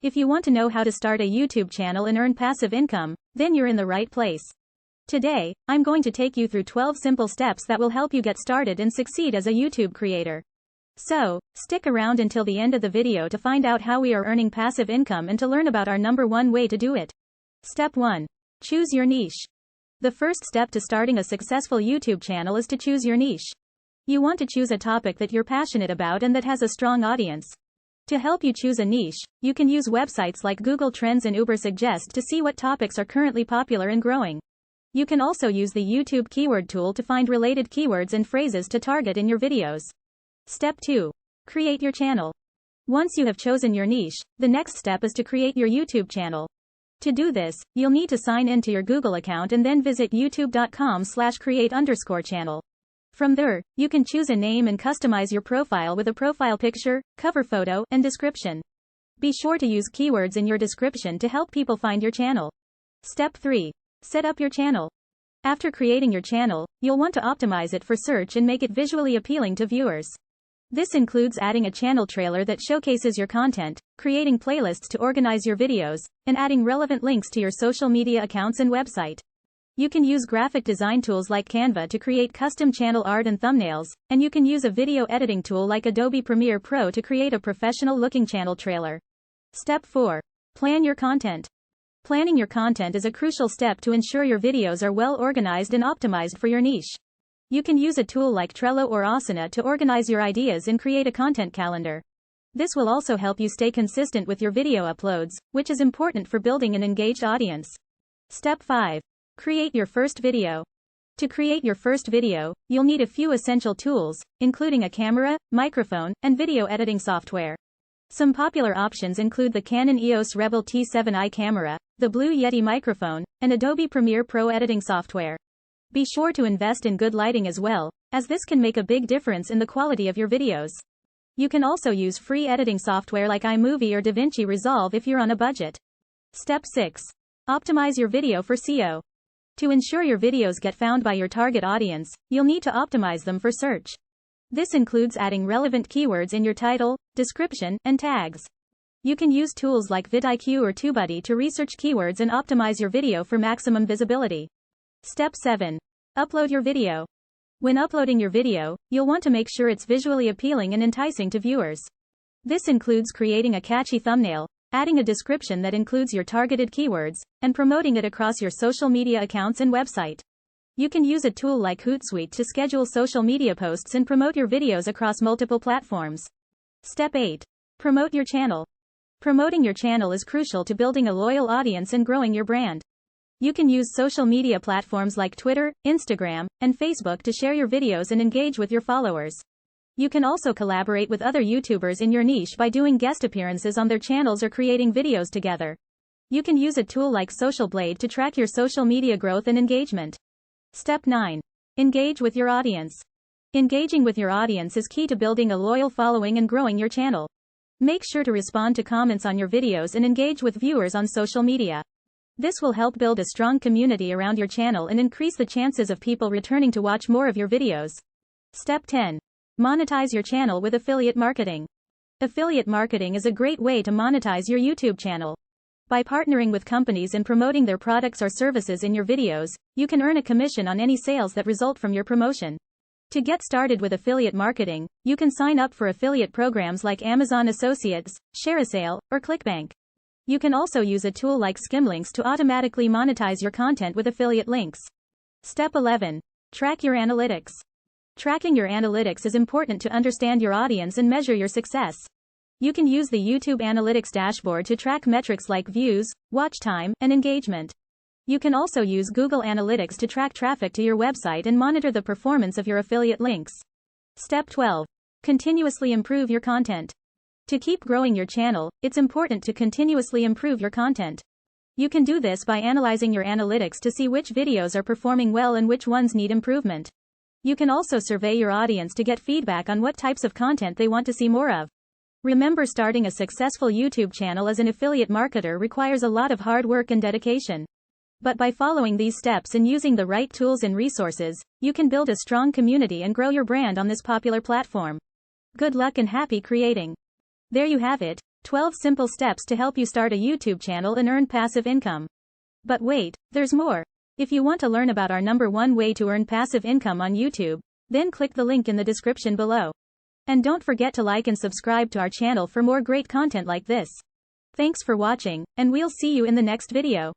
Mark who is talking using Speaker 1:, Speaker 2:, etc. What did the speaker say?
Speaker 1: If you want to know how to start a YouTube channel and earn passive income, then you're in the right place. Today, I'm going to take you through 12 simple steps that will help you get started and succeed as a YouTube creator. So, stick around until the end of the video to find out how we are earning passive income and to learn about our number one way to do it. Step 1. Choose your niche. The first step to starting a successful YouTube channel is to choose your niche. You want to choose a topic that you're passionate about and that has a strong audience. To help you choose a niche, you can use websites like Google Trends and Uber Suggest to see what topics are currently popular and growing. You can also use the YouTube keyword tool to find related keywords and phrases to target in your videos. Step 2. Create your channel. Once you have chosen your niche, the next step is to create your YouTube channel. To do this, you'll need to sign in to your Google account and then visit youtube.com/create_channel. From there, you can choose a name and customize your profile with a profile picture, cover photo, and description. Be sure to use keywords in your description to help people find your channel. Step 3. Set up your channel. After creating your channel, you'll want to optimize it for search and make it visually appealing to viewers. This includes adding a channel trailer that showcases your content, creating playlists to organize your videos, and adding relevant links to your social media accounts and website. You can use graphic design tools like Canva to create custom channel art and thumbnails, and you can use a video editing tool like Adobe Premiere Pro to create a professional-looking channel trailer. Step 4. Plan your content. Planning your content is a crucial step to ensure your videos are well organized and optimized for your niche. You can use a tool like Trello or Asana to organize your ideas and create a content calendar. This will also help you stay consistent with your video uploads, which is important for building an engaged audience. Step 5. Create your first video. To create your first video, you'll need a few essential tools, including a camera, microphone, and video editing software. Some popular options include the Canon EOS Rebel T7i camera, the Blue Yeti microphone, and Adobe Premiere Pro editing software. Be sure to invest in good lighting as well, as this can make a big difference in the quality of your videos. You can also use free editing software like iMovie or DaVinci Resolve if you're on a budget. Step 6. Optimize your video for SEO. To ensure your videos get found by your target audience, you'll need to optimize them for search. This includes adding relevant keywords in your title, description, and tags. You can use tools like vidIQ or TubeBuddy to research keywords and optimize your video for maximum visibility. Step 7. Upload your video. When uploading your video, you'll want to make sure it's visually appealing and enticing to viewers. This includes creating a catchy thumbnail, adding a description that includes your targeted keywords, and promoting it across your social media accounts and website. You can use a tool like Hootsuite to schedule social media posts and promote your videos across multiple platforms. Step 8. Promote your channel. Promoting your channel is crucial to building a loyal audience and growing your brand. You can use social media platforms like Twitter, Instagram, and Facebook to share your videos and engage with your followers. You can also collaborate with other YouTubers in your niche by doing guest appearances on their channels or creating videos together. You can use a tool like Social Blade to track your social media growth and engagement. Step 9. Engage with your audience. Engaging with your audience is key to building a loyal following and growing your channel. Make sure to respond to comments on your videos and engage with viewers on social media. This will help build a strong community around your channel and increase the chances of people returning to watch more of your videos. Step 10. Monetize your channel with affiliate marketing. Affiliate marketing is a great way to monetize your YouTube channel. By partnering with companies and promoting their products or services in your videos, you can earn a commission on any sales that result from your promotion. To get started with affiliate marketing, you can sign up for affiliate programs like Amazon Associates, ShareASale, or ClickBank. You can also use a tool like Skimlinks to automatically monetize your content with affiliate links. Step 11. Track your analytics. Tracking your analytics is important to understand your audience and measure your success. You can use the YouTube Analytics dashboard to track metrics like views, watch time, and engagement. You can also use Google Analytics to track traffic to your website and monitor the performance of your affiliate links. Step 12. Continuously improve your content. To keep growing your channel, it's important to continuously improve your content. You can do this by analyzing your analytics to see which videos are performing well and which ones need improvement. You can also survey your audience to get feedback on what types of content they want to see more of. Remember, starting a successful YouTube channel as an affiliate marketer requires a lot of hard work and dedication. But by following these steps and using the right tools and resources, you can build a strong community and grow your brand on this popular platform. Good luck and happy creating. There you have it. 12 simple steps to help you start a YouTube channel and earn passive income. But wait, there's more. If you want to learn about our #1 way to earn passive income on YouTube, then click the link in the description below. And don't forget to like and subscribe to our channel for more great content like this. Thanks for watching, and we'll see you in the next video.